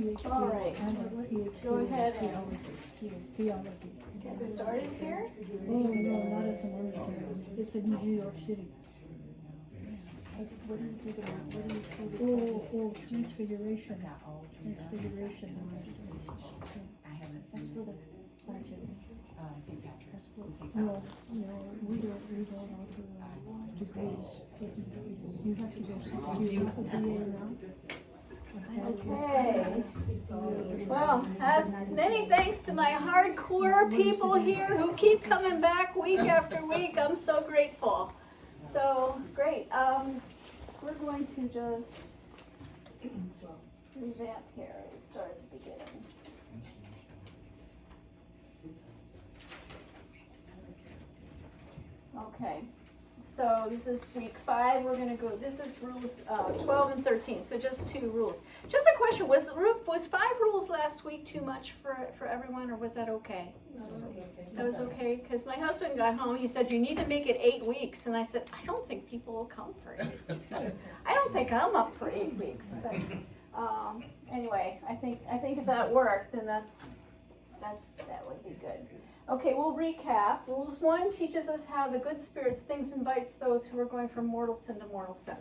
All right, let's go ahead and get started here. Oh, no, not at the monastery. It's in New York City. What do you do there? What do you call this? Transfiguration. Transfiguration. That's for the budget. St. Patrick's. No, we don't offer degrees. You have to go to the BA now. Okay. Well, as many thanks to my hardcore people here who keep coming back week after week. I'm so grateful. So great. We're going to just revamp here and start at the beginning. Okay. So this is week 5. We're going to go. This is rules 12 and 13. So just 2 rules. Just a question: was 5 rules last week too much for everyone, or was that okay? That was okay, because my husband got home. He said you need to make it 8 weeks, and I said I don't think people will come for 8 weeks. I don't think I'm up for 8 weeks. But anyway, I think if that worked, then that would be good. Okay, we'll recap. Rules 1 teaches us how the good spirit's things invites those who are going from mortal sin to mortal sin.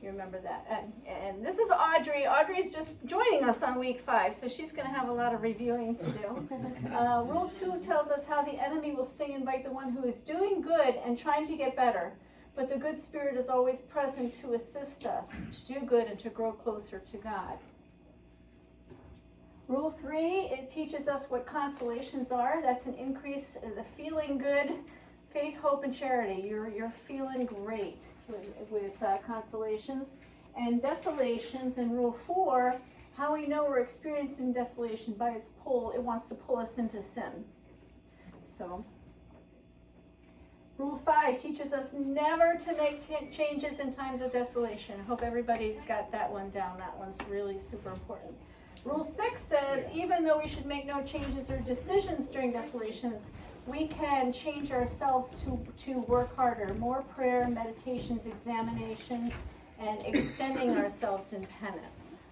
You remember that. And this is Audrey. Audrey's just joining us on week 5, so she's going to have a lot of reviewing to do. Rule 2 tells us how the enemy will stay and invite the one who is doing good and trying to get better. But the good spirit is always present to assist us to do good and to grow closer to God. Rule 3, it teaches us what consolations are. That's an increase in the feeling good, faith, hope, and charity. You're feeling great with consolations. And desolations in Rule 4, how we know we're experiencing desolation by its pull. It wants to pull us into sin. So, Rule 5 teaches us never to make changes in times of desolation. I hope everybody's got that one down. That one's really super important. Rule 6 says, even though we should make no changes or decisions during desolations, we can change ourselves to work harder. More prayer, meditations, examination, and extending ourselves in penance.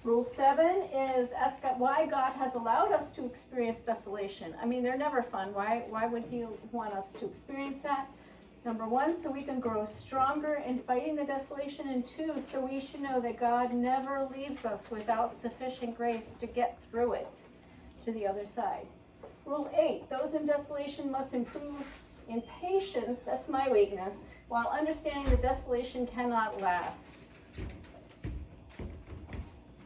Rule 7 is ask God why God has allowed us to experience desolation. I mean, they're never fun. Why would He want us to experience that? Number 1, so we can grow stronger in fighting the desolation, and 2, so we should know that God never leaves us without sufficient grace to get through it to the other side. Rule 8, those in desolation must improve in patience, that's my weakness, while understanding that desolation cannot last.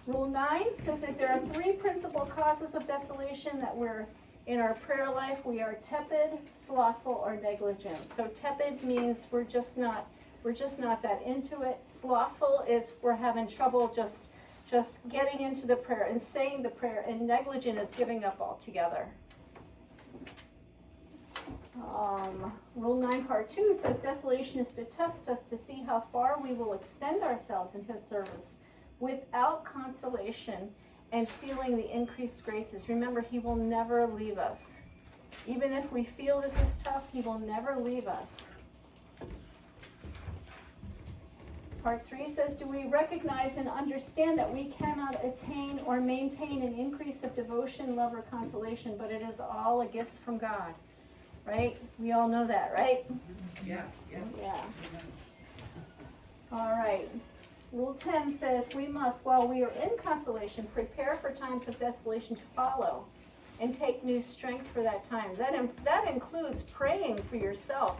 Rule 9 says that there are 3 principal causes of desolation that we're in our prayer life. We are tepid, slothful, or negligent. So tepid means we're just not that into it. Slothful is we're having trouble just getting into the prayer and saying the prayer, and negligent is giving up altogether. Rule 9 part 2 says desolation is to test us to see how far we will extend ourselves in His service without consolation and feeling the increased graces. Remember, He will never leave us. Even if we feel this is tough, He will never leave us. Part 3 says, do we recognize and understand that we cannot attain or maintain an increase of devotion, love, or consolation, but it is all a gift from God, right? We all know that, right? Yes, yes. Yeah. All right. Rule 10 says we must, while we are in consolation, prepare for times of desolation to follow and take new strength for that time. That includes praying for yourself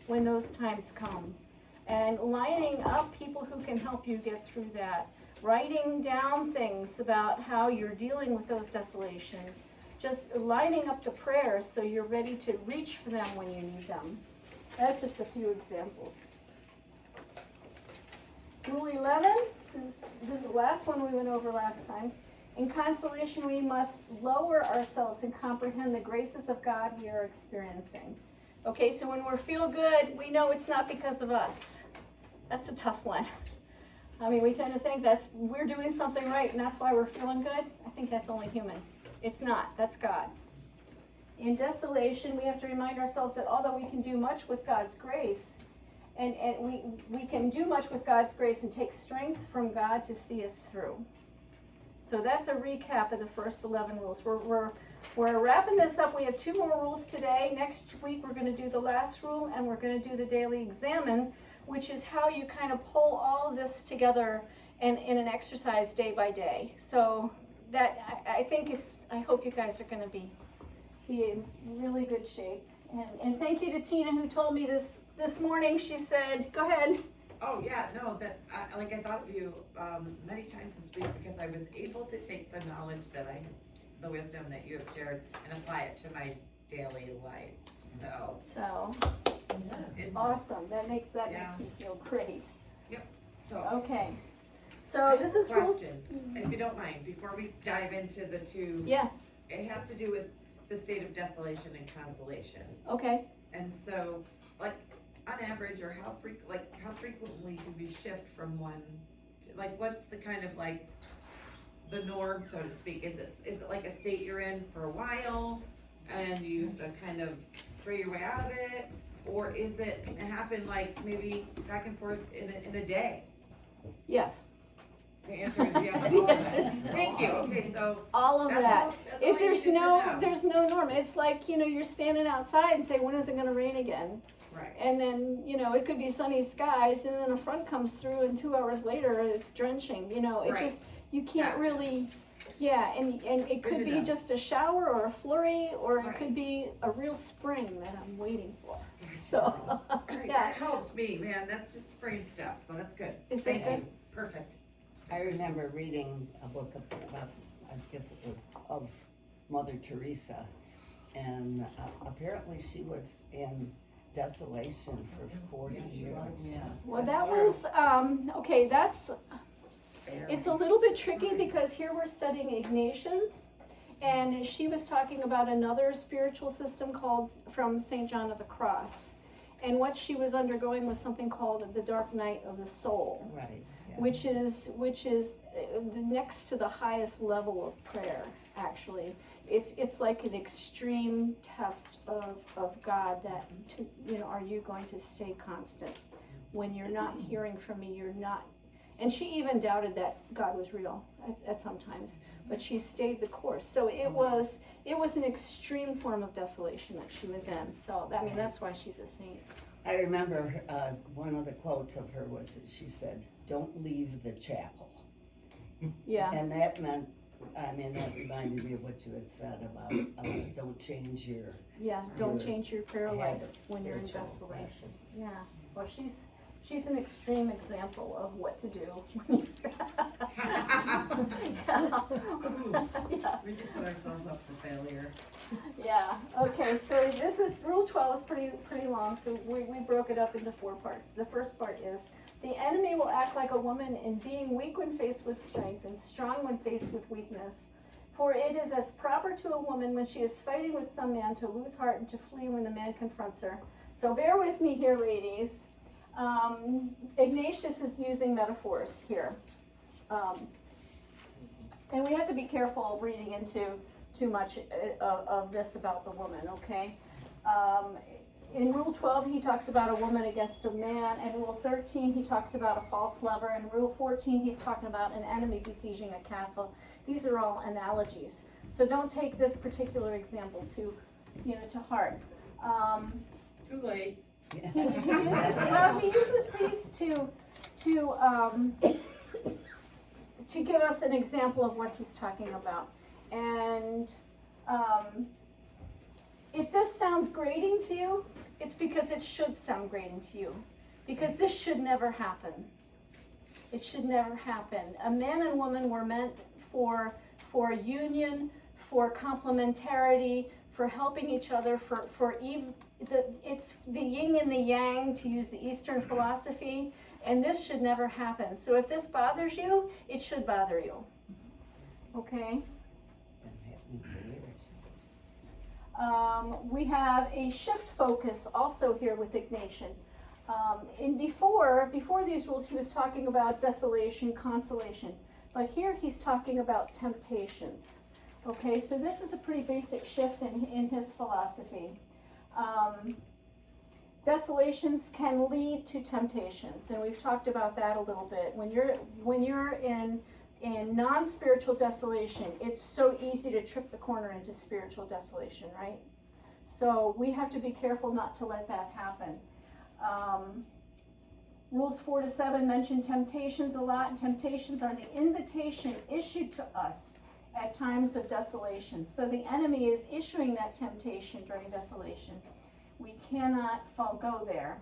when those times come and lining up people who can help you get through that. Writing down things about how you're dealing with those desolations. Just lining up the prayers so you're ready to reach for them when you need them. That's just a few examples. Rule 11, this is the last one we went over last time. In consolation, we must lower ourselves and comprehend the graces of God we are experiencing. Okay, so when we feel good, we know it's not because of us. That's a tough one. I mean, we tend to think we're doing something right and that's why we're feeling good. I think that's only human. It's not. That's God. In desolation, we have to remind ourselves that although we can do much with God's grace, And we can do much with God's grace and take strength from God to see us through. So that's a recap of the first 11 rules. We're wrapping this up. We have 2 more rules today. Next week we're going to do the last rule, and we're going to do the daily examine, which is how you kind of pull all of this together in an exercise day by day. So that I think I hope you guys are going to be in really good shape. And thank you to Tina who told me this morning. She said, go ahead. Oh, yeah, no, I thought of you many times this week because I was able to take the knowledge the wisdom that you have shared and apply it to my daily life. So it's Awesome. That makes me feel great. Yep. So Okay. So this is question, if you don't mind, before we dive into the 2. Yeah. It has to do with the state of desolation and consolation. Okay. And so, like, on average, or how frequently do we shift from one to, like, what's the kind of like the norm, so to speak? Is it like a state you're in for a while and you have to kind of throw your way out of it, or is it happen like maybe back and forth in a day? Yes. The answer is yes. Yes. Thank you. Okay, so All of that. that's all I needed to know. There's no norm. It's like, you're standing outside and say, when is it going to rain again? Right. And then, it could be sunny skies, and then a front comes through, and 2 hours later, it's drenching. It Right. just, you can't Gotcha. really, and it could Good be enough. just a shower or a flurry, or it Right. could be a real spring that I'm waiting for. So, Great, yeah. that helps me, man. That's just frame stuff, so that's good. Is Thank that you. Perfect. I remember reading a book about, I guess it was of Mother Teresa, and apparently she was in desolation for 40 years. Well, that was, okay, it's a little bit tricky because here we're studying Ignatians, and she was talking about another spiritual system called from St. John of the Cross. And what she was undergoing was something called the dark night of the soul, Right. Yeah. which is the next to the highest level of prayer, actually. It's like an extreme test of God that, are you going to stay constant? When you're not hearing from me, you're not. And she even doubted that God was real at some times, but she stayed the course. So it was an extreme form of desolation that she was in. So, that's why she's a saint. I remember one of the quotes of her was that she said, "Don't leave the chapel." Yeah. And that meant, that reminded me of what you had said about don't change your Yeah, don't your change your prayer life habits, when you're in spiritual desolation. practices. Yeah, well, she's an extreme example of what to do when you. Yeah. We just set ourselves up for failure. Yeah. Okay. So this is rule 12 is pretty long. So we broke it up into 4 parts. The first part is the enemy will act like a woman in being weak when faced with strength and strong when faced with weakness. For it is as proper to a woman when she is fighting with some man to lose heart and to flee when the man confronts her. So bear with me here, ladies. Ignatius is using metaphors here. And we have to be careful reading into too much of this about the woman, okay? In Rule 12, he talks about a woman against a man. In Rule 13, he talks about a false lover. In Rule 14, he's talking about an enemy besieging a castle. These are all analogies. So don't take this particular example to heart. Too late. He uses these to give us an example of what he's talking about. And if this sounds grating to you, it's because it should sound grating to you. Because this should never happen. It should never happen. A man and woman were meant for union, for complementarity, for helping each other, it's the yin and the yang, to use the Eastern philosophy, and this should never happen. So if this bothers you, it should bother you. Okay? Been happening for years. We have a shift focus also here with Ignatian. And before these rules, he was talking about desolation, consolation. But here he's talking about temptations. Okay, so this is a pretty basic shift in his philosophy. Desolations can lead to temptations, and we've talked about that a little bit. When you're in non-spiritual desolation, it's so easy to trip the corner into spiritual desolation, right? So we have to be careful not to let that happen. Rules 4 to 7 mention temptations a lot, and temptations are the invitation issued to us at times of desolation. So the enemy is issuing that temptation during desolation. We cannot go there.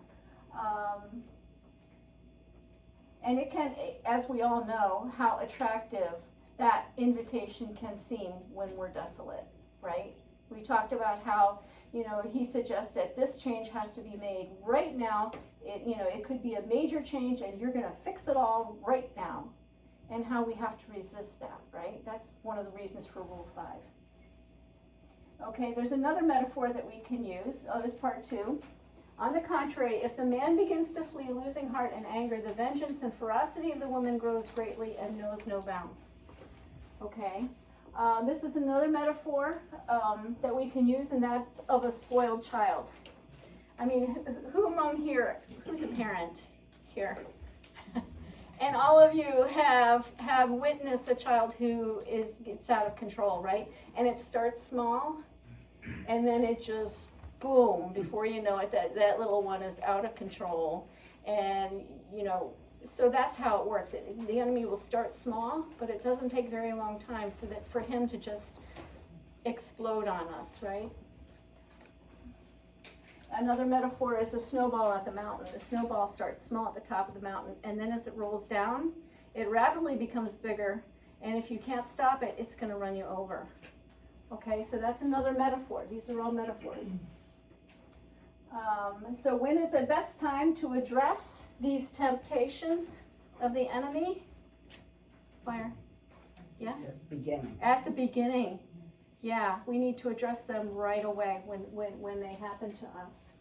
And it can, as we all know, how attractive that invitation can seem when we're desolate, right? We talked about how, he suggests that this change has to be made right now. It could be a major change and you're gonna fix it all right now. And how we have to resist that, right? That's one of the reasons for Rule 5. Okay, there's another metaphor that we can use. This part 2. On the contrary, if the man begins to flee, losing heart and anger, the vengeance and ferocity of the woman grows greatly and knows no bounds. Okay, this is another metaphor that we can use, and that's of a spoiled child. I mean, who among here, who's a parent here? And all of you have witnessed a child who gets out of control, right? And it starts small, and then it just, boom, before you know it, that little one is out of control. And, so that's how it works. The enemy will start small, but it doesn't take very long time for him to just explode on us, right? Another metaphor is a snowball at the mountain. The snowball starts small at the top of the mountain, and then as it rolls down, it rapidly becomes bigger, and if you can't stop it, it's going to run you over. Okay, so that's another metaphor. These are all metaphors. So when is the best time to address these temptations of the enemy? Fire. Yeah? Beginning. At the beginning. Yeah, we need to address them right away when they happen to us.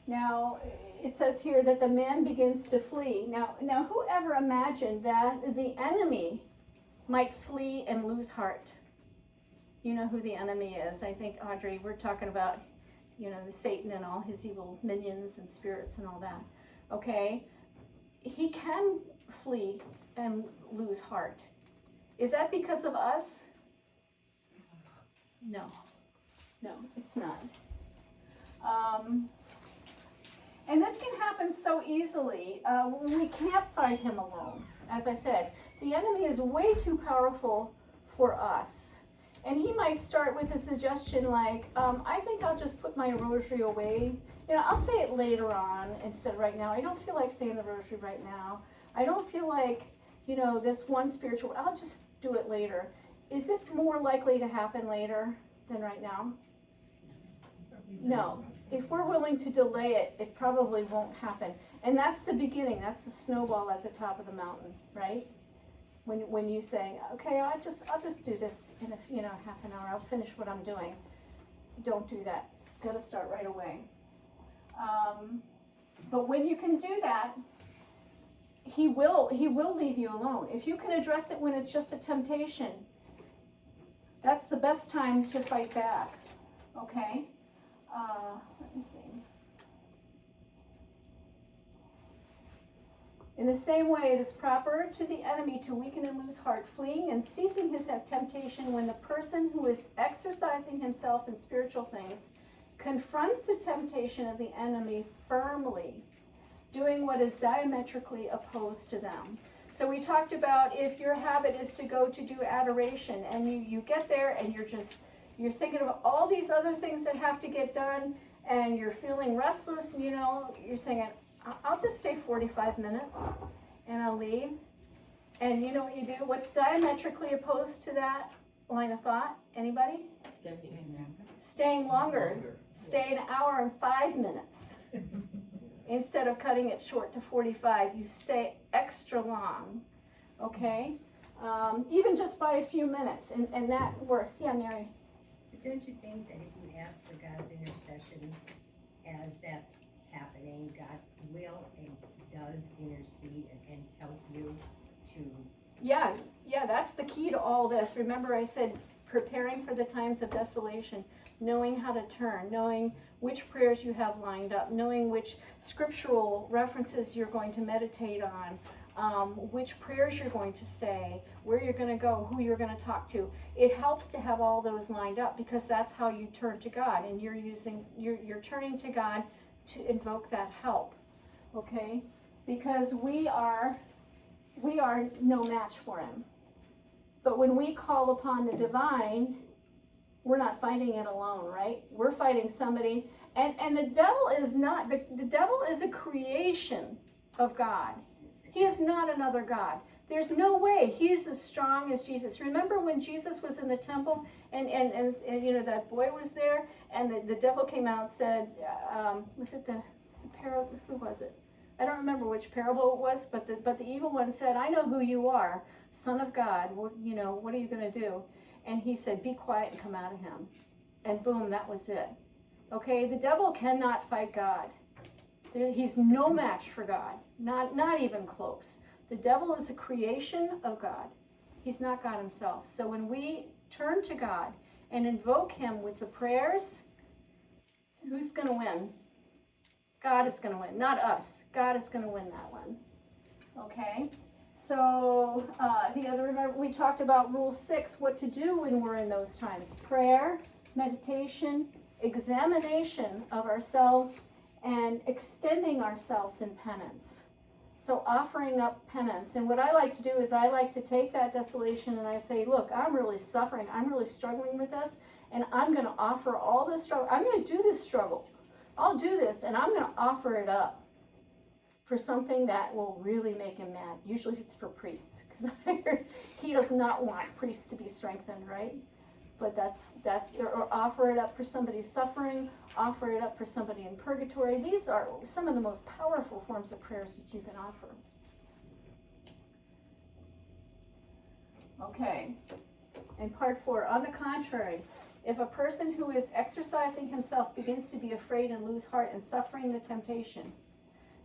Now, it says here that the man begins to flee. Now, whoever imagined that the enemy might flee and lose heart? You know who the enemy is. I think, Audrey, we're talking about, Satan and all his evil minions and spirits and all that. Okay? He can flee and lose heart. Is that because of us? No, it's not. And this can happen so easily when we can't fight him alone. As I said, the enemy is way too powerful for us. And he might start with a suggestion like, I think I'll just put my rosary away. I'll say it later on instead of right now. I don't feel like saying the rosary right now. I don't feel like, this one spiritual, I'll just do it later. Is it more likely to happen later than right now? No. If we're willing to delay it, it probably won't happen. And that's the beginning. That's the snowball at the top of the mountain, right? When you say, okay, I'll just do this in half an hour. I'll finish what I'm doing. Don't do that. It's got to start right away. But when you can do that, he will leave you alone. If you can address it when it's just a temptation, that's the best time to fight back. Okay? Let me see. In the same way, it is proper to the enemy to weaken and lose heart, fleeing and ceasing his temptation when the person who is exercising himself in spiritual things confronts the temptation of the enemy firmly, doing what is diametrically opposed to them. So we talked about if your habit is to go to do adoration and you get there and you're thinking of all these other things that have to get done and you're feeling restless, you're thinking, I'll just stay 45 minutes and I'll leave. And you know what you do? What's diametrically opposed to that line of thought? Anybody? Staying longer. Stay an hour and 5 minutes. Instead of cutting it short to 45, you stay extra long. Okay? Even just by a few minutes. And that works. Yeah, Mary? But don't you think that if you ask for God's intercession as that's happening, God will and does intercede and help you to... Yeah, that's the key to all this. Remember I said preparing for the times of desolation. knowing how to turn, knowing which prayers you have lined up, knowing which scriptural references you're going to meditate on, which prayers you're going to say, where you're going to go, who you're going to talk to. It helps to have all those lined up, because that's how you turn to God, and you're turning to God to invoke that help. Okay? Because we are no match for him. But when we call upon the divine, we're not fighting it alone, right? We're fighting somebody, and the devil is not, the devil is a creation of God. He is not another God. There's no way he's as strong as Jesus. Remember when Jesus was in the temple and you know, that boy was there, and the devil came out and said, was it the parable? Who was it? I don't remember which parable it was, but the evil one said, I know who you are, Son of God. What are you going to do? And he said, be quiet and come out of him. And boom, that was it. Okay, the devil cannot fight God. He's no match for God, not even close. The devil is a creation of God. He's not God himself. So when we turn to God and invoke him with the prayers, who's going to win? God is going to win, not us. God is going to win that one. Okay? So remember we talked about Rule 6, what to do when we're in those times. Prayer, meditation, examination of ourselves, and extending ourselves in penance. So offering up penance. And what I like to do is I like to take that desolation and I say, look, I'm really suffering. I'm really struggling with this. And I'm going to offer all this struggle. I'm going to do this struggle. I'll do this, and I'm going to offer it up for something that will really make him mad. Usually it's for priests, because I figured he does not want priests to be strengthened, right? But or offer it up for somebody suffering, offer it up for somebody in purgatory. These are some of the most powerful forms of prayers that you can offer. Okay, and part 4, on the contrary, if a person who is exercising himself begins to be afraid and lose heart and suffering the temptation,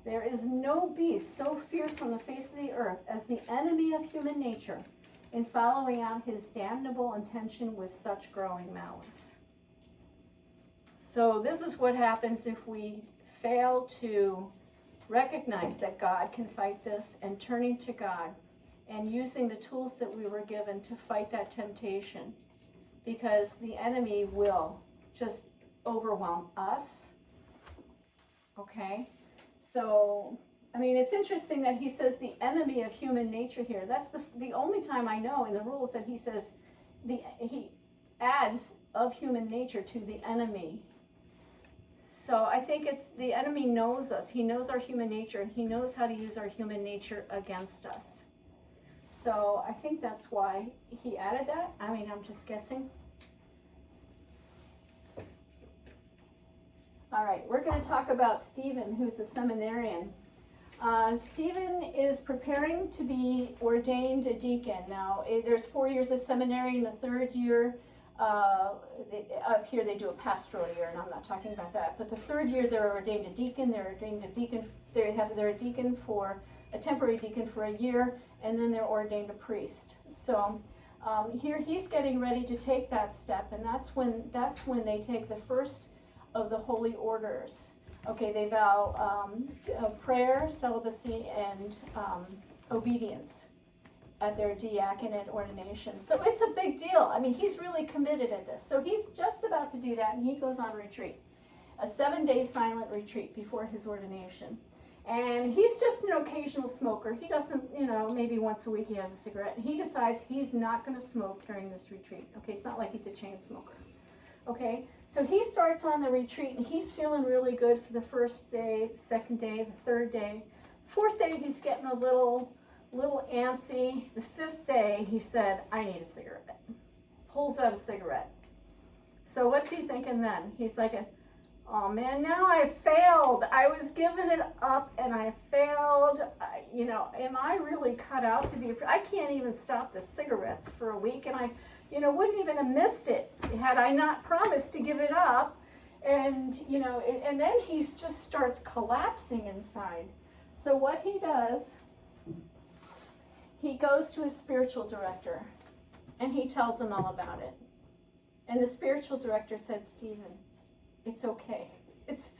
there is no beast so fierce on the face of the earth as the enemy of human nature in following out his damnable intention with such growing malice. So this is what happens if we fail to recognize that God can fight this, and turning to God and using the tools that we were given to fight that temptation. Because the enemy will just overwhelm us. Okay? So, I mean, it's interesting that he says the enemy of human nature here. That's the only time I know in the rules that he says, he adds of human nature to the enemy. So I think it's the enemy knows us. He knows our human nature, and he knows how to use our human nature against us. So I think that's why he added that. I mean, I'm just guessing. All right, we're going to talk about Stephen, who's a seminarian. Stephen is preparing to be ordained a deacon. Now, there's 4 years of seminary. In the 3rd year, up here they do a pastoral year, and I'm not talking about that. But the 3rd year, they're ordained a deacon. They're a deacon for a temporary deacon for a year, and then they're ordained a priest. So here he's getting ready to take that step, and that's when they take the first of the holy orders. Okay, they vow prayer, celibacy, and obedience at their diaconate ordination. So it's a big deal. I mean, he's really committed at this. So he's just about to do that, and he goes on retreat, a 7-day silent retreat before his ordination. And he's just an occasional smoker. He doesn't, maybe once a week he has a cigarette. And he decides he's not going to smoke during this retreat. Okay, it's not like he's a chain smoker. Okay, so he starts on the retreat, and he's feeling really good for the 1st day, 2nd day, the 3rd day. 4th day, he's getting a little antsy. The 5th day, he said, I need a cigarette. Pulls out a cigarette. So what's he thinking then? He's like, oh man, now I failed. I was giving it up, and I failed. Am I really cut out to be I can't even stop the cigarettes for a week, and I wouldn't even have missed it had I not promised to give it up. And, and then he just starts collapsing inside. So what he does, he goes to his spiritual director, and he tells him all about it. And the spiritual director said, Stephen, it's okay. It's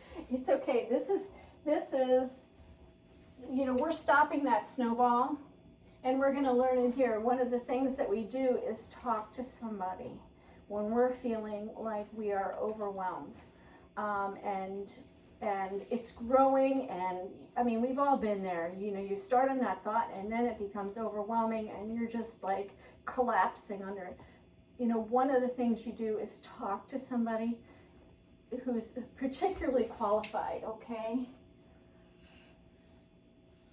okay. This is, we're stopping that snowball, and we're going to learn in here. One of the things that we do is talk to somebody when we're feeling like we are overwhelmed. And it's growing, and I mean, we've all been there. You start on that thought, and then it becomes overwhelming, and you're just like collapsing under it. One of the things you do is talk to somebody who's particularly qualified, okay?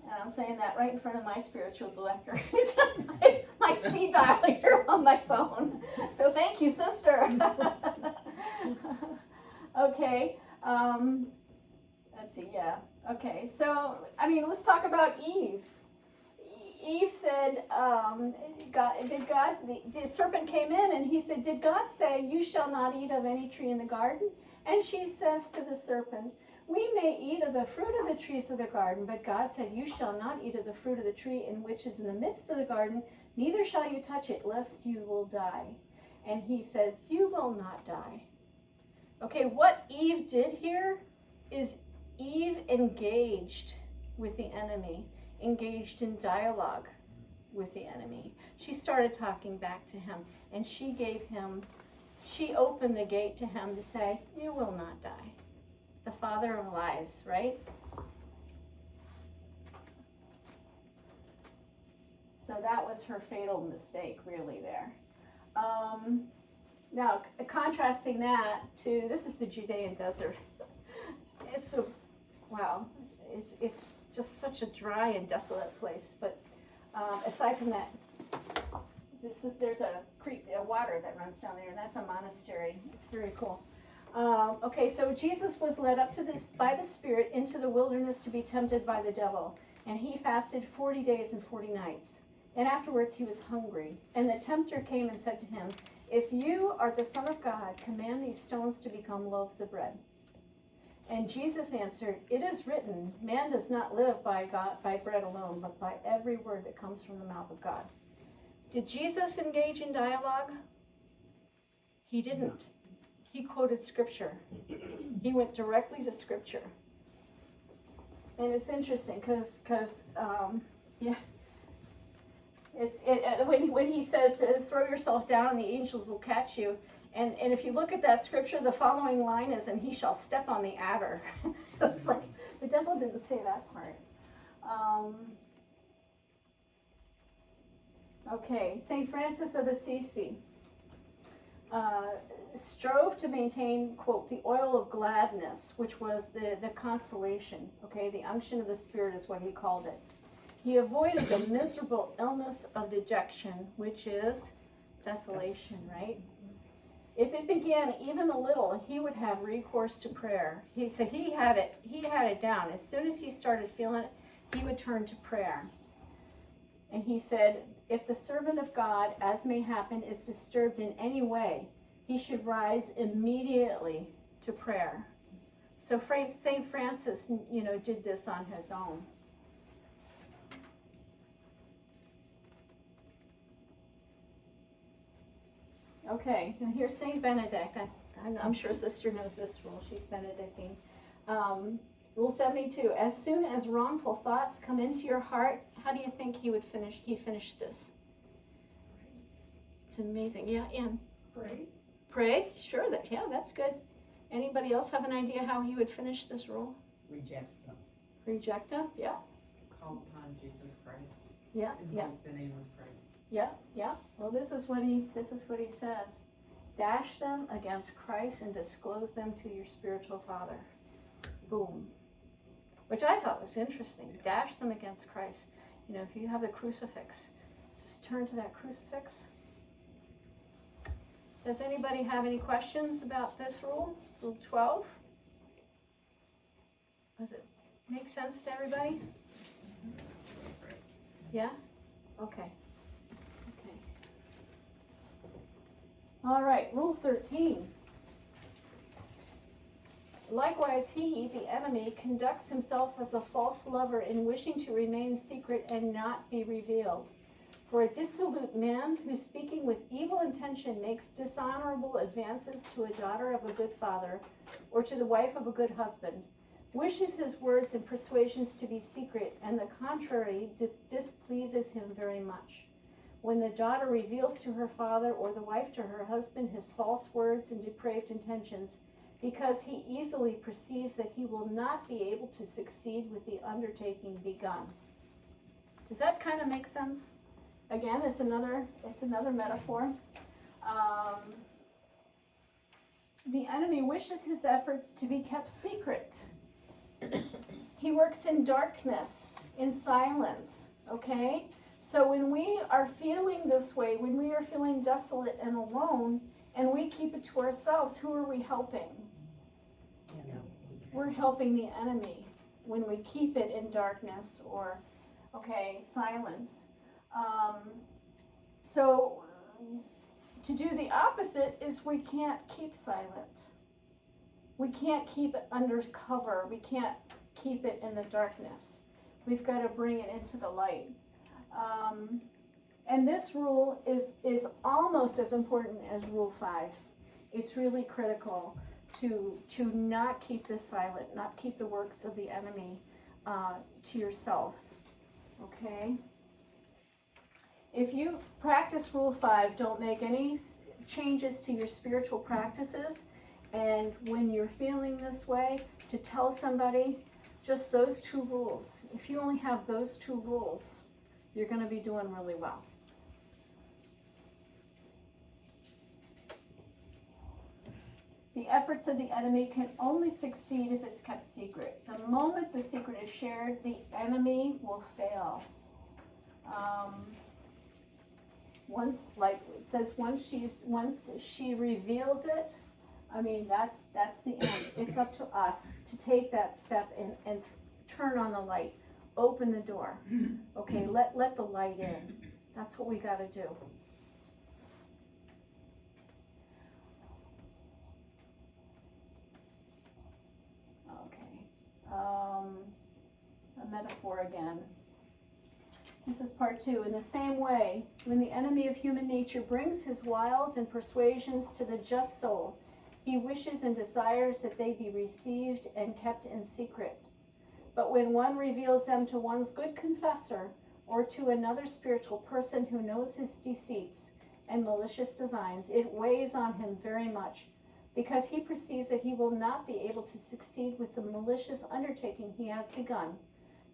And I'm saying that right in front of my spiritual director. my speed dial here on my phone. So thank you, sister. Okay. Let's see, yeah. Okay, so, let's talk about Eve. Eve said, the serpent came in and he said, did God say, you shall not eat of any tree in the garden? And she says to the serpent, we may eat of the fruit of the trees of the garden, but God said, you shall not eat of the fruit of the tree in which is in the midst of the garden, neither shall you touch it, lest you will die. And he says, you will not die. Okay, what Eve did here is Eve engaged with the enemy, engaged in dialogue with the enemy. She started talking back to him, and she opened the gate to him to say, you will not die. The father of lies, right? So that was her fatal mistake, really, there. Now, contrasting that to, this is the Judean desert. It's just such a dry and desolate place. But aside from that, there's a creek, a water that runs down there, and that's a monastery. It's very cool. Okay, so Jesus was led up to this by the Spirit into the wilderness to be tempted by the devil, and he fasted 40 days and 40 nights. And afterwards he was hungry. And the tempter came and said to him, if you are the Son of God, command these stones to become loaves of bread. And Jesus answered, it is written, man does not live by bread alone, but by every word that comes from the mouth of God. Did Jesus engage in dialogue? He didn't. He quoted scripture. He went directly to scripture. And it's interesting because when he says to throw yourself down and the angels will catch you, and if you look at that scripture, the following line is, and he shall step on the adder. It's like, the devil didn't say that part. Okay, St. Francis of Assisi strove to maintain, quote, the oil of gladness, which was the consolation, okay, the unction of the Spirit is what he called it. He avoided the miserable illness of dejection, which is desolation, right? If it began even a little, he would have recourse to prayer. He had it down. As soon as he started feeling it, he would turn to prayer. And he said, if the servant of God, as may happen, is disturbed in any way, he should rise immediately to prayer. So St. Francis, did this on his own. Okay, and here's St. Benedict. I'm sure Sister knows this rule. She's Benedictine. Rule 72. As soon as wrongful thoughts come into your heart, how do you think he finished this? It's amazing. Yeah, Ann. Pray? Sure, that's good. Anybody else have an idea how he would finish this rule? Reject them. Reject them? Yeah. Call upon Jesus Christ. Yeah, yeah. Invoke the name of Christ. Yeah, yeah. Well, this is what he says. Dash them against Christ and disclose them to your spiritual father. Boom. Which I thought was interesting. Dash them against Christ. If you have the crucifix, just turn to that crucifix. Does anybody have any questions about this rule? Rule 12? Does it make sense to everybody? Yeah? Okay. All right, Rule 13. Likewise, he, the enemy, conducts himself as a false lover in wishing to remain secret and not be revealed. For a dissolute man who, speaking with evil intention, makes dishonorable advances to a daughter of a good father, or to the wife of a good husband, wishes his words and persuasions to be secret, and the contrary displeases him very much. When the daughter reveals to her father, or the wife to her husband, his false words and depraved intentions, because he easily perceives that he will not be able to succeed with the undertaking begun. Does that kind of make sense? Again, it's another metaphor. The enemy wishes his efforts to be kept secret. He works in darkness, in silence, okay? So when we are feeling this way, when we are feeling desolate and alone, and we keep it to ourselves, who are we helping? You know, We're helping the enemy when we keep it in darkness or, silence. So to do the opposite is we can't keep silent. We can't keep it under cover. We can't keep it in the darkness. We've got to bring it into the light. And this rule is almost as important as Rule 5. It's really critical to not keep this silent, not keep the works of the enemy to yourself. Okay? If you practice Rule 5, don't make any changes to your spiritual practices. And when you're feeling this way, to tell somebody just those 2 rules. If you only have those 2 rules, you're going to be doing really well. The efforts of the enemy can only succeed if it's kept secret. The moment the secret is shared, the enemy will fail. Once she reveals it, that's the end. It's up to us to take that step and turn on the light, open the door. Okay, let the light in. That's what we got to do. A metaphor again. This is part 2. In the same way, when the enemy of human nature brings his wiles and persuasions to the just soul, he wishes and desires that they be received and kept in secret. But when one reveals them to one's good confessor, or to another spiritual person who knows his deceits and malicious designs, it weighs on him very much, because he perceives that he will not be able to succeed with the malicious undertaking he has begun,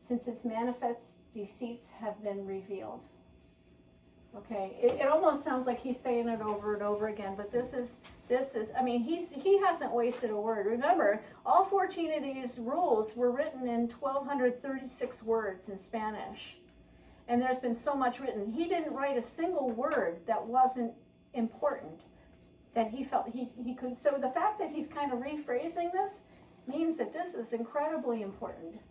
since its manifest deceits have been revealed. Okay, it almost sounds like he's saying it over and over again, but this is, he hasn't wasted a word. Remember, all 14 of these rules were written in 1,236 words in Spanish. And there's been so much written. He didn't write a single word that wasn't important, that he felt he could. So the fact that he's kind of rephrasing this means that this is incredibly important.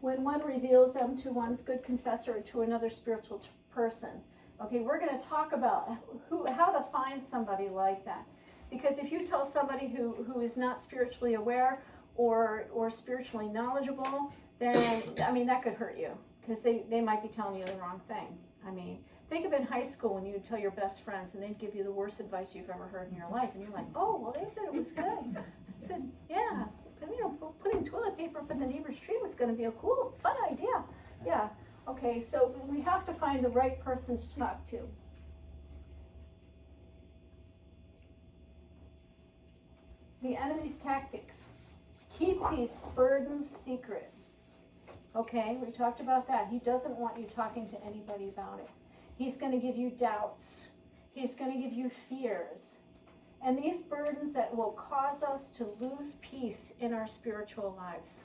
When one reveals them to one's good confessor or to another spiritual person. Okay, we're going to talk about how to find somebody like that. Because if you tell somebody who is not spiritually aware or spiritually knowledgeable, then, that could hurt you. Because they might be telling you the wrong thing. Think of in high school when you tell your best friends and they'd give you the worst advice you've ever heard in your life. And you're like, oh, well, they said it was good. I said, yeah. Putting toilet paper up in the neighbor's tree was going to be a cool, fun idea. Yeah. Okay, so we have to find the right person to talk to. The enemy's tactics. Keep these burdens secret. Okay, we talked about that. He doesn't want you talking to anybody about it. He's going to give you doubts. He's going to give you fears. And these burdens that will cause us to lose peace in our spiritual lives.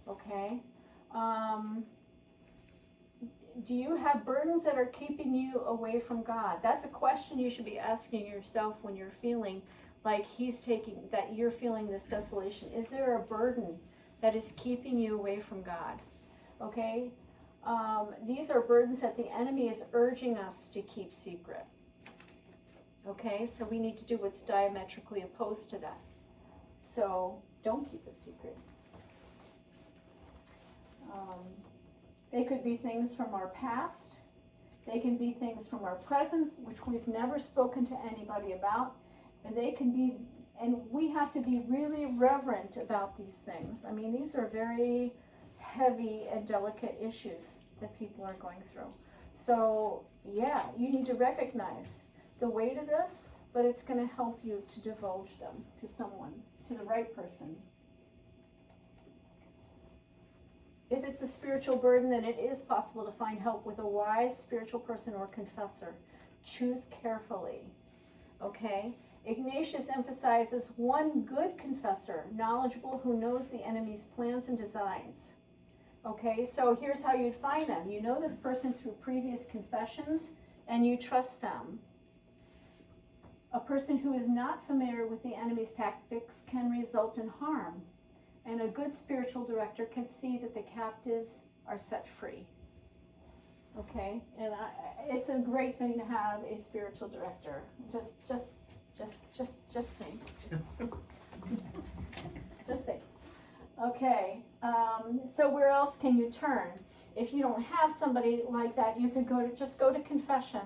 Okay? Do you have burdens that are keeping you away from God? That's a question you should be asking yourself when you're feeling like you're feeling this desolation. Is there a burden that is keeping you away from God? Okay? These are burdens that the enemy is urging us to keep secret. Okay, so we need to do what's diametrically opposed to that. So don't keep it secret. They could be things from our past. They can be things from our present, which we've never spoken to anybody about. And they can be, and we have to be really reverent about these things. I mean, these are very heavy and delicate issues that people are going through. So, yeah, you need to recognize the weight of this, but it's going to help you to divulge them to someone, to the right person. If it's a spiritual burden, then it is possible to find help with a wise spiritual person or confessor. Choose carefully. Okay? Ignatius emphasizes one good confessor, knowledgeable, who knows the enemy's plans and designs. Okay, so here's how you'd find them. You know this person through previous confessions, and you trust them. A person who is not familiar with the enemy's tactics can result in harm. And a good spiritual director can see that the captives are set free. Okay, and it's a great thing to have a spiritual director. Just saying. Just saying. Okay, so where else can you turn? If you don't have somebody like that, you could just go to confession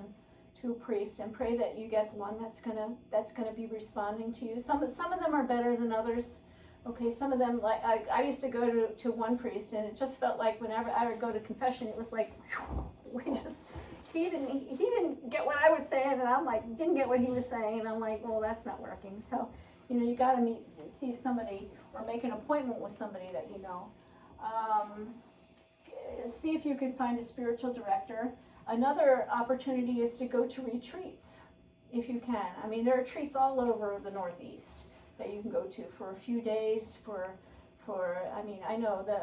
to a priest and pray that you get one that's gonna be responding to you. Some of them are better than others. Okay, some of them, like I used to go to one priest, and it just felt like whenever I would go to confession, it was like he didn't get what I was saying, and I'm like didn't get what he was saying, and I'm like, well, that's not working. So, you got to see somebody or make an appointment with somebody that you know. See if you can find a spiritual director. Another opportunity is to go to retreats, if you can. I mean, there are retreats all over the Northeast that you can go to for a few days. I mean, I know the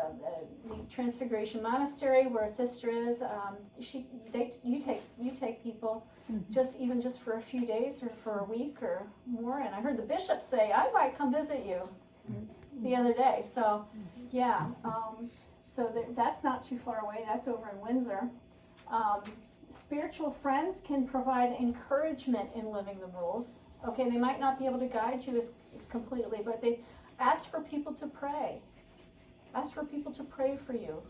Transfiguration Monastery where a sister is. You take people just for a few days or for a week or more. And I heard the bishop say, I might come visit you the other day. So, yeah. So that's not too far away. That's over in Windsor. Spiritual friends can provide encouragement in living the rules. Okay, they might not be able to guide you as completely, but they ask for people to pray. Ask for people to pray for you.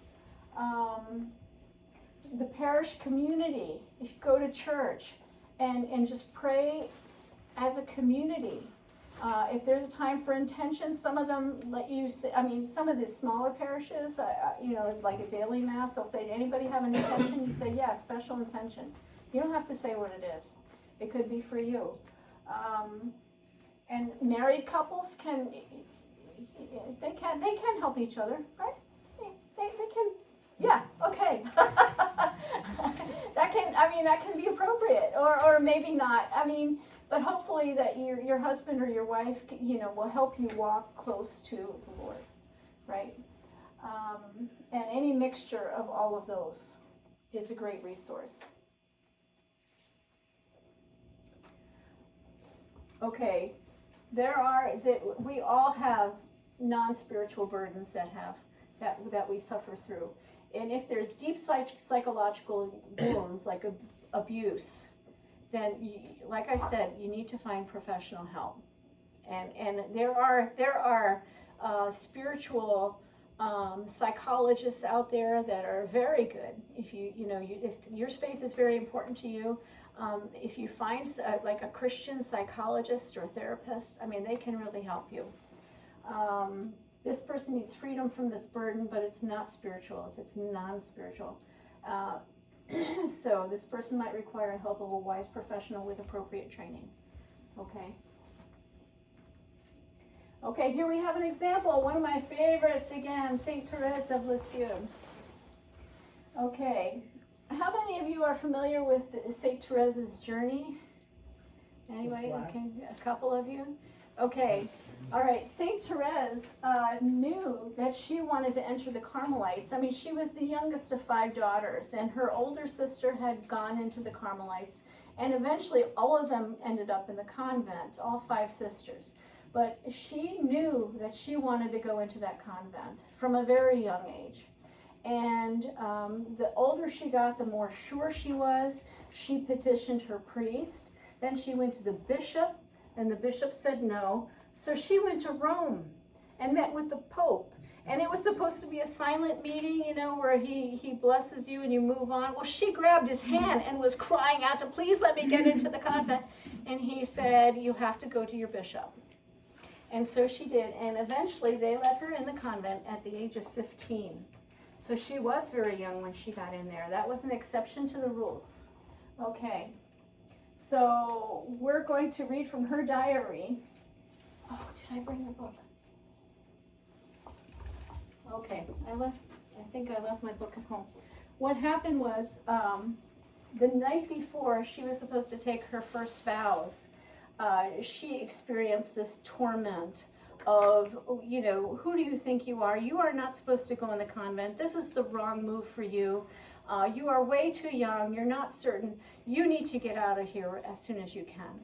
The parish community, if you go to church and just pray as a community. If there's a time for intention, some of them let you say, some of the smaller parishes, like a daily mass, they'll say, anybody have an intention? You say, yeah, special intention. You don't have to say what it is. It could be for you. And married couples can help each other, right? They can, yeah, okay. that can be appropriate, or maybe not. But hopefully that your husband or your wife, will help you walk close to the Lord, right? And any mixture of all of those is a great resource. Okay, we all have non-spiritual burdens that we suffer through. And if there's deep psychological wounds like abuse, then like I said, you need to find professional help. And there are spiritual psychologists out there that are very good. If if your faith is very important to you, if you find like a Christian psychologist or therapist, they can really help you. This person needs freedom from this burden, but it's not spiritual if it's non-spiritual. So this person might require the help of a wise professional with appropriate training. Okay, here we have an example. One of my favorites again, Saint Therese of Lisieux. Okay, how many of you are familiar with Saint Therese's journey? Anybody? Okay, a couple of you. Okay, all right. Saint Therese knew that she wanted to enter the Carmelites. She was the youngest of 5 daughters, and her older sister had gone into the Carmelites, and eventually all of them ended up in the convent, all 5 sisters. But she knew that she wanted to go into that convent from a very young age. And the older she got, the more sure she was. She petitioned her priest. Then she went to the bishop, and the bishop said no. So she went to Rome and met with the Pope. And it was supposed to be a silent meeting, you know, where he blesses you and you move on. Well, she grabbed his hand and was crying out to, please let me get into the convent. And he said, you have to go to your bishop. And so she did, and eventually they let her in the convent at the age of 15. So she was very young when she got in there. That was an exception to the rules. Okay, so we're going to read from her diary. Oh, did I bring the book? Okay, I think I left my book at home. What happened was, the night before she was supposed to take her first vows, she experienced this torment of, you know, who do you think you are? You are not supposed to go in the convent. This is the wrong move for you. You are way too young. You're not certain. You need to get out of here as soon as you can.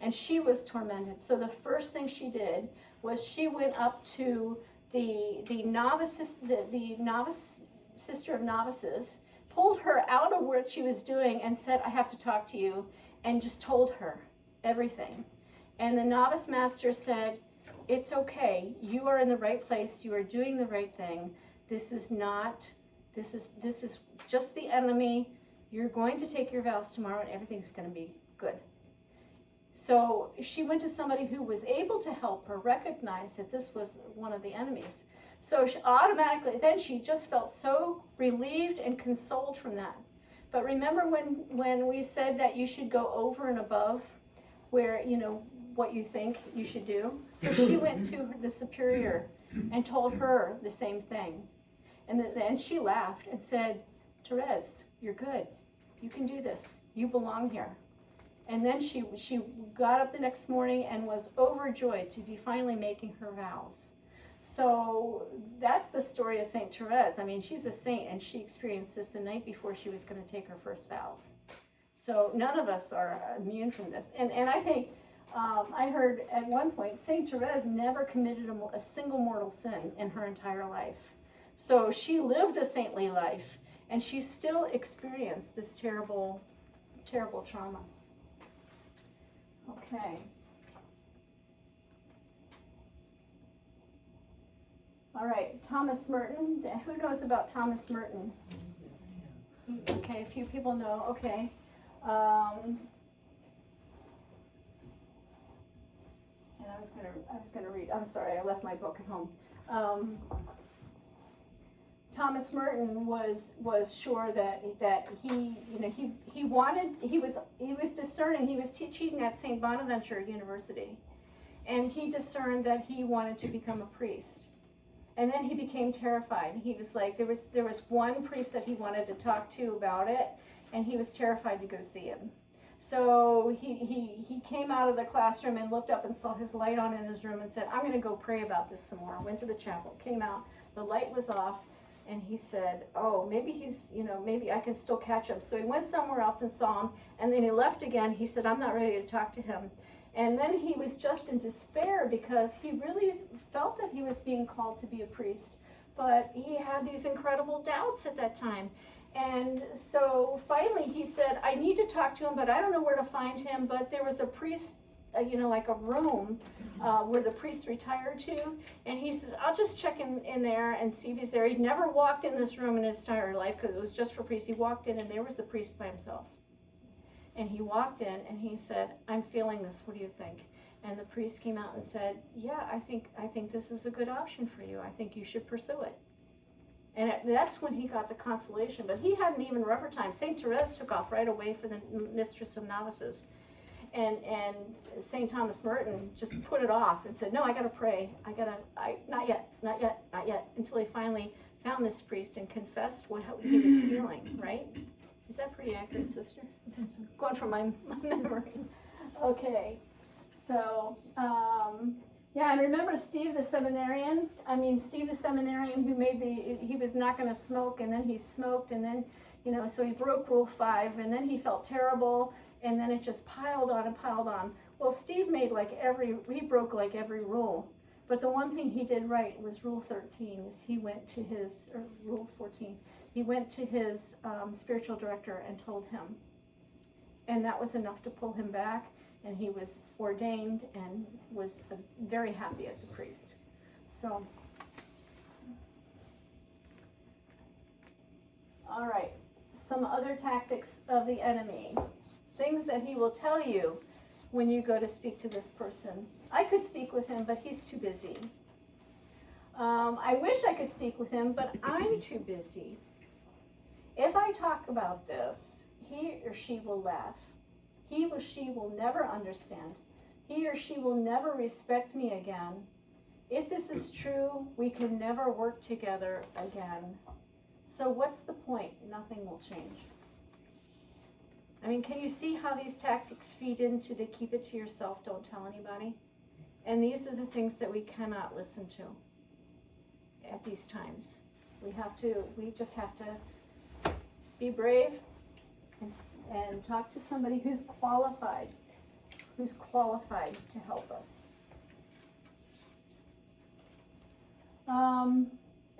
And she was tormented. So the first thing she did was she went up to the novice sister of novices, pulled her out of what she was doing and said, I have to talk to you, and just told her everything. And the novice master said, it's okay, you are in the right place, you are doing the right thing. This is just the enemy. You're going to take your vows tomorrow and everything's going to be good. So she went to somebody who was able to help her recognize that this was one of the enemies. So she automatically, then she just felt so relieved and consoled from that. But remember when we said that you should go over and above where, you know, what you think you should do? So she went to the superior and told her the same thing. And then she laughed and said, Therese, you're good. You can do this. You belong here. And then she got up the next morning and was overjoyed to be finally making her vows. So that's the story of Saint Therese. I mean, she's a saint, and she experienced this the night before she was going to take her first vows. So none of us are immune from this. And I think, I heard at one point, Saint Therese never committed a single mortal sin in her entire life. So she lived a saintly life, and she still experienced this terrible, terrible trauma. Okay. All right, Thomas Merton. Who knows about Thomas Merton? Okay, a few people know. Okay. And I was gonna read. I'm sorry, I left my book at home. Thomas Merton was sure that he was discerning. He was teaching at St. Bonaventure University, and he discerned that he wanted to become a priest. And then he became terrified. He was like, there was one priest that he wanted to talk to about it, and he was terrified to go see him. So he came out of the classroom and looked up and saw his light on in his room and said, I'm going to go pray about this some more. Went to the chapel, came out, the light was off. And he said, oh, maybe maybe I can still catch him. So he went somewhere else and saw him, and then he left again. He said, I'm not ready to talk to him. And then he was just in despair because he really felt that he was being called to be a priest, but he had these incredible doubts at that time. And so finally he said, I need to talk to him, but I don't know where to find him. But there was a priest, like a room where the priest retired to. And he says, I'll just check in there and see if he's there. He'd never walked in this room in his entire life because it was just for priests. He walked in and there was the priest by himself. And he walked in and he said, I'm feeling this, what do you think? And the priest came out and said, yeah, I think this is a good option for you. I think you should pursue it. And that's when he got the consolation. But he hadn't even rubber time. St. Therese took off right away for the mistress of novices. And St. Thomas Merton just put it off and said, no, I got to pray. Not yet, until he finally found this priest and confessed what he was feeling, right? Is that pretty accurate, sister? Going from my memory. Okay, so, yeah, and remember Steve the seminarian? Steve the seminarian who he was not going to smoke, and then he smoked, and then, so he broke Rule 5, and then he felt terrible, and then it just piled on and piled on. Well, Steve he broke like every rule, but the one thing he did right was Rule 13, is he went to or Rule 14, he went to his spiritual director and told him. And that was enough to pull him back, and he was ordained and was very happy as a priest. So, All right, some other tactics of the enemy. Things that he will tell you when you go to speak to this person. I could speak with him, but he's too busy. I wish I could speak with him, but I'm too busy. If I talk about this, he or she will laugh. He or she will never understand. He or she will never respect me again. If this is true, we can never work together again. So what's the point? Nothing will change. I mean, can you see how these tactics feed into the keep it to yourself, don't tell anybody? And these are the things that we cannot listen to at these times. We just have to be brave and talk to somebody who's qualified to help us.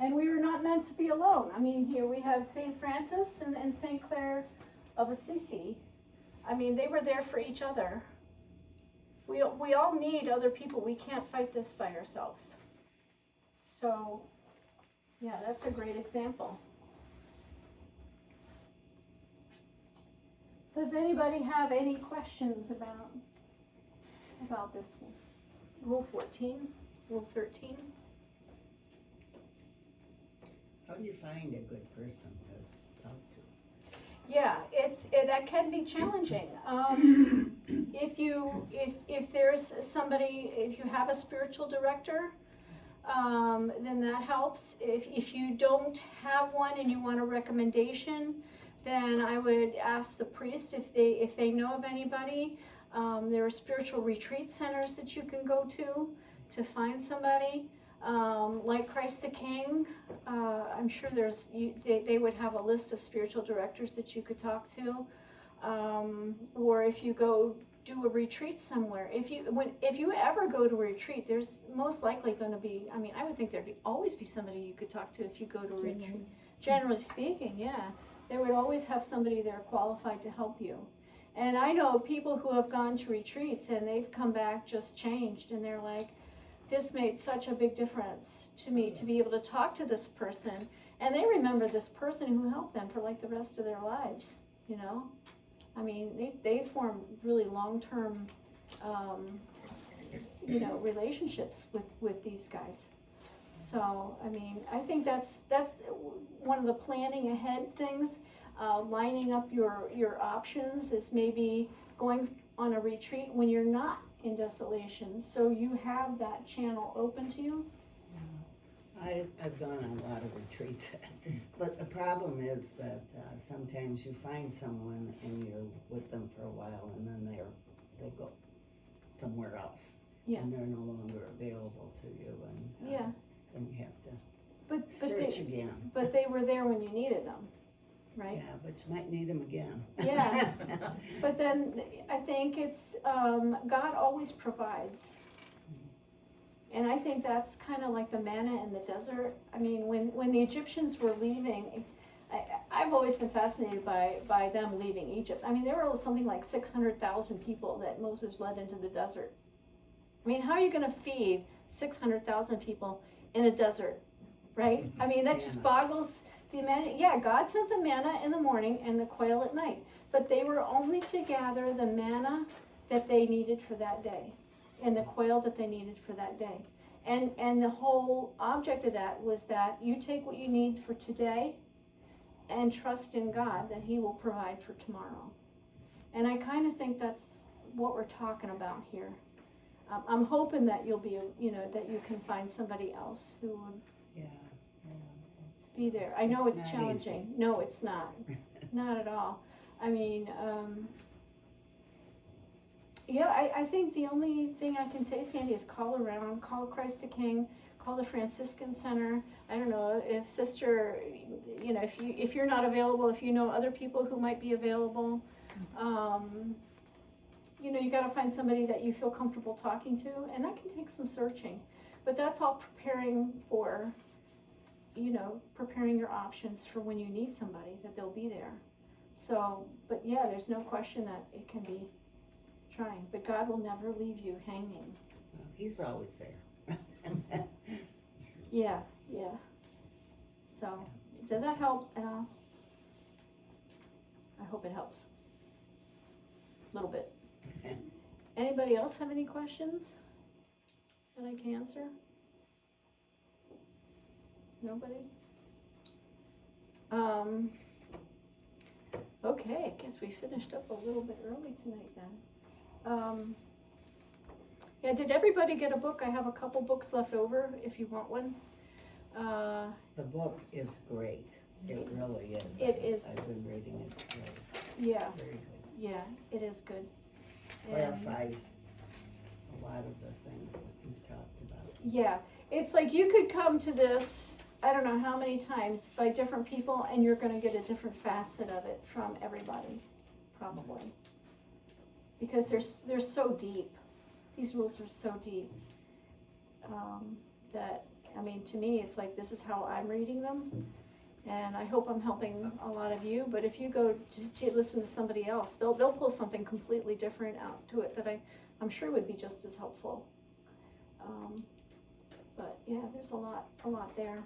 And we were not meant to be alone. I mean, here we have St. Francis and St. Clare of Assisi. I mean, they were there for each other. We all need other people. We can't fight this by ourselves. So, yeah, that's a great example. Does anybody have any questions about this one? Rule 14, Rule 13? How do you find a good person to talk to? Yeah, that can be challenging. If there's somebody, if you have a spiritual director, then that helps. If you don't have one and you want a recommendation, then I would ask the priest if they know of anybody. There are spiritual retreat centers that you can go to find somebody. Like Christ the King, I'm sure they would have a list of spiritual directors that you could talk to. Or if you go do a retreat somewhere, if you ever go to a retreat, there's most likely going to be, I mean, I would think there'd always be somebody you could talk to if you go to a retreat. Generally speaking, yeah. They would always have somebody there qualified to help you. And I know people who have gone to retreats and they've come back just changed, and they're like, this made such a big difference to me to be able to talk to this person, and they remember this person who helped them for like the rest of their lives, you know? I mean, they form really long-term, relationships with these guys. So, I mean, I think that's one of the planning ahead things, lining up your options is maybe going on a retreat when you're not in desolation, so you have that channel open to you. I've gone on a lot of retreats, but the problem is that sometimes you find someone and you're with them for a while, and then they go somewhere else, and they're no longer available to you, and then you have to search again. But they were there when you needed them, right? Yeah, but you might need them again. Yeah, but then I think it's God always provides. And I think that's kind of like the manna in the desert. I mean, when the Egyptians were leaving, I've always been fascinated by them leaving Egypt. I mean, there were something like 600,000 people that Moses led into the desert. I mean, how are you going to feed 600,000 people in a desert, right? I mean, that just boggles the manna. Yeah, God sent the manna in the morning and the quail at night. But they were only to gather the manna that they needed for that day, and the quail that they needed for that day. And the whole object of that was that you take what you need for today and trust in God that He will provide for tomorrow. And I kind of think that's what we're talking about here. I'm hoping that you'll be, that you can find somebody else who would be there. I know it's challenging. Easy. No, it's not. Not at all. I mean, I think the only thing I can say, Sandy, is call around, call Christ the King, call the Franciscan Center. I don't know if sister, if you're not available, if you know other people who might be available, you got to find somebody that you feel comfortable talking to, and that can take some searching. But that's all preparing for, preparing your options for when you need somebody, that they'll be there. So, but yeah, there's no question that it can be trying, but God will never leave you hanging. He's always there. Yeah. So, does that help at all? I hope it helps. A little bit. Anybody else have any questions that I can answer? Nobody? Okay, I guess we finished up a little bit early tonight then. Yeah, did everybody get a book? I have a couple books left over if you want one. The book is great. It really is. It is. I've been reading it. It's great. Yeah, Very good. yeah, it is good. And- Clarifies a lot of the things that you've talked about. Yeah, it's like you could come to this, I don't know how many times, by different people, and you're gonna get a different facet of it from everybody, probably. Because they're so deep. These rules are so deep. That, I mean, to me, it's like, this is how I'm reading them. And I hope I'm helping a lot of you, but if you go to listen to somebody else, they'll pull something completely different out to it that I'm sure would be just as helpful. But yeah, there's a lot there.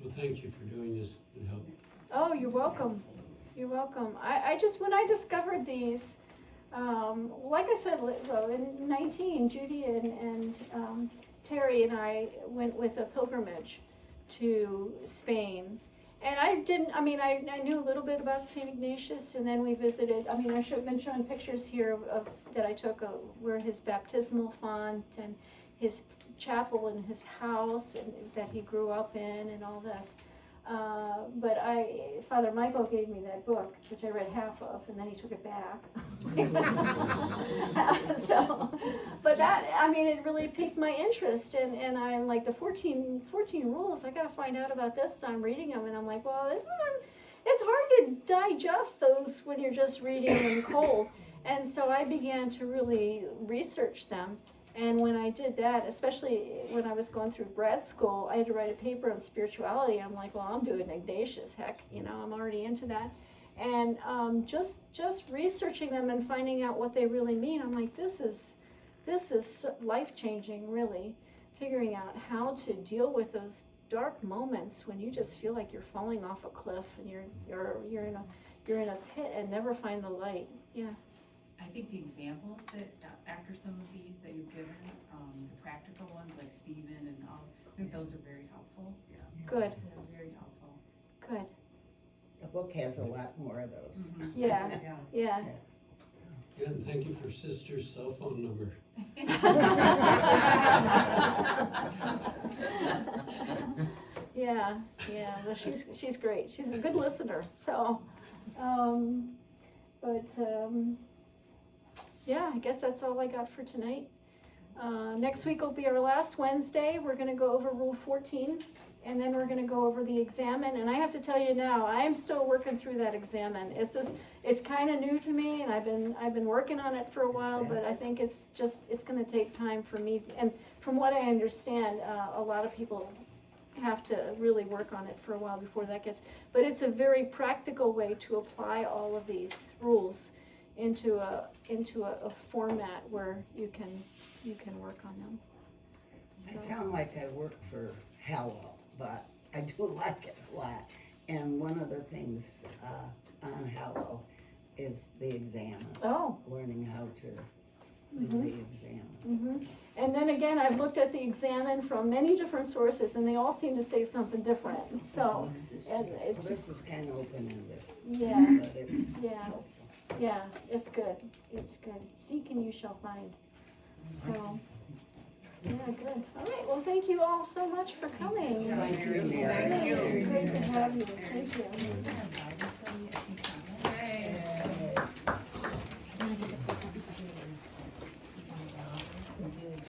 Well, thank you for doing this. It helped. Oh, you're welcome. You're welcome. I just, when I discovered these, like I said, well, in 19, Judy and Terry and I went with a pilgrimage to Spain. And I knew a little bit about St. Ignatius, and then we visited, I've been showing pictures here of that I took where his baptismal font and his chapel and his house and that he grew up in and all this. But Father Michael gave me that book, which I read half of, and then he took it back. So, but that, it really piqued my interest, and I'm like, the 14 rules, I gotta find out about this, so I'm reading them, and I'm like, well, it's hard to digest those when you're just reading them cold. And so I began to really research them. And when I did that, especially when I was going through grad school, I had to write a paper on spirituality. I'm like, well, I'm doing Ignatius, heck, I'm already into that. And just researching them and finding out what they really mean, I'm like, this is life-changing, really. Figuring out how to deal with those dark moments when you just feel like you're falling off a cliff and you're in a pit and never find the light. Yeah. I think the examples that, after some of these that you've given, the practical ones like Stephen and all, I think those are very helpful. Good. They're very helpful. Good. The book has a lot more of those. Yeah. Yeah. Yeah, and thank you for Sister's cell phone number. Yeah. Well, she's great. She's a good listener. So, yeah, I guess that's all I got for tonight. Next week will be our last Wednesday. We're gonna go over Rule 14, and then we're gonna go over the examen. And I have to tell you now, I am still working through that examen. It's kind of new to me, and I've been working on it for a while, but I think it's gonna take time for me. And from what I understand, a lot of people have to really work on it for a while before that gets. But it's a very practical way to apply all of these rules into a format where you can work on them. I sound like I work for Hallow, but I do like it a lot. And one of the things on Hallow is the exam. Oh. Learning how to do the exam. Mm-hmm. And then again, I've looked at the examen from many different sources, and they all seem to say something different. So, and it's This is kind of open-ended, yeah, but it's helpful. yeah, it's good. It's good. Seek and you shall find. So, yeah, good. All right. Well, thank you all so much for coming. Thank you, It's Mary. really great to have you. Thank you.